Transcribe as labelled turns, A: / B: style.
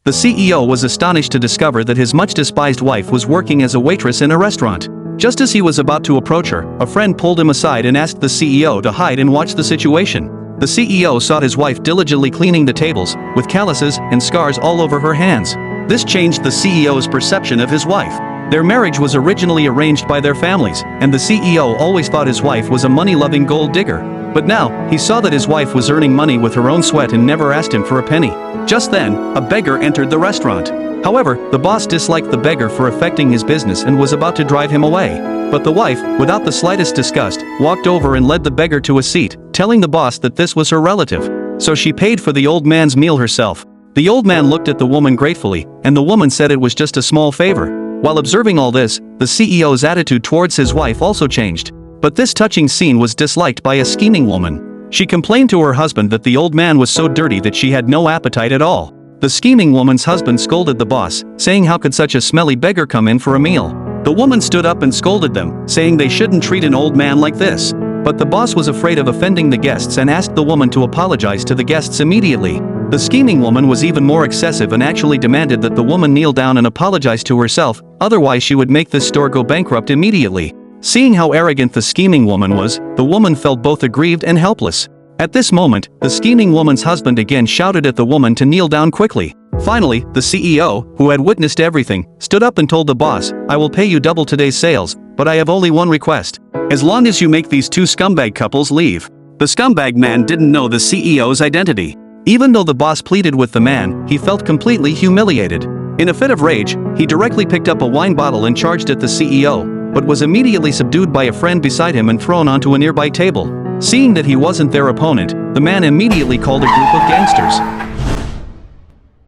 A: The CEO was astonished to discover that his much-despised wife was working as a waitress in a restaurant. Just as he was about to approach her, a friend pulled him aside and asked the CEO to hide and watch the situation. The CEO saw his wife diligently cleaning the tables, with calluses and scars all over her hands. This changed the CEO's perception of his wife. Their marriage was originally arranged by their families, and the CEO always thought his wife was a money-loving gold digger. But now, he saw that his wife was earning money with her own sweat and never asked him for a penny. Just then, a beggar entered the restaurant. However, the boss disliked the beggar for affecting his business and was about to drive him away. But the wife, without the slightest disgust, walked over and led the beggar to a seat, telling the boss that this was her relative. So she paid for the old man's meal herself. The old man looked at the woman gratefully, and the woman said it was just a small favor. While observing all this, the CEO's attitude towards his wife also changed. But this touching scene was disliked by a scheming woman. She complained to her husband that the old man was so dirty that she had no appetite at all. The scheming woman's husband scolded the boss, saying how could such a smelly beggar come in for a meal. The woman stood up and scolded them, saying they shouldn't treat an old man like this. But the boss was afraid of offending the guests and asked the woman to apologize to the guests immediately. The scheming woman was even more excessive and actually demanded that the woman kneel down and apologize to herself, otherwise she would make this store go bankrupt immediately. Seeing how arrogant the scheming woman was, the woman felt both aggrieved and helpless. At this moment, the scheming woman's husband again shouted at the woman to kneel down quickly. Finally, the CEO, who had witnessed everything, stood up and told the boss, "I will pay you double today's sales, but I have only one request. As long as you make these two scumbag couples leave." The scumbag man didn't know the CEO's identity. Even though the boss pleaded with the man, he felt completely humiliated. In a fit of rage, he directly picked up a wine bottle and charged at the CEO, but was immediately subdued by a friend beside him and thrown onto a nearby table. Seeing that he wasn't their opponent, the man immediately called a group of gangsters.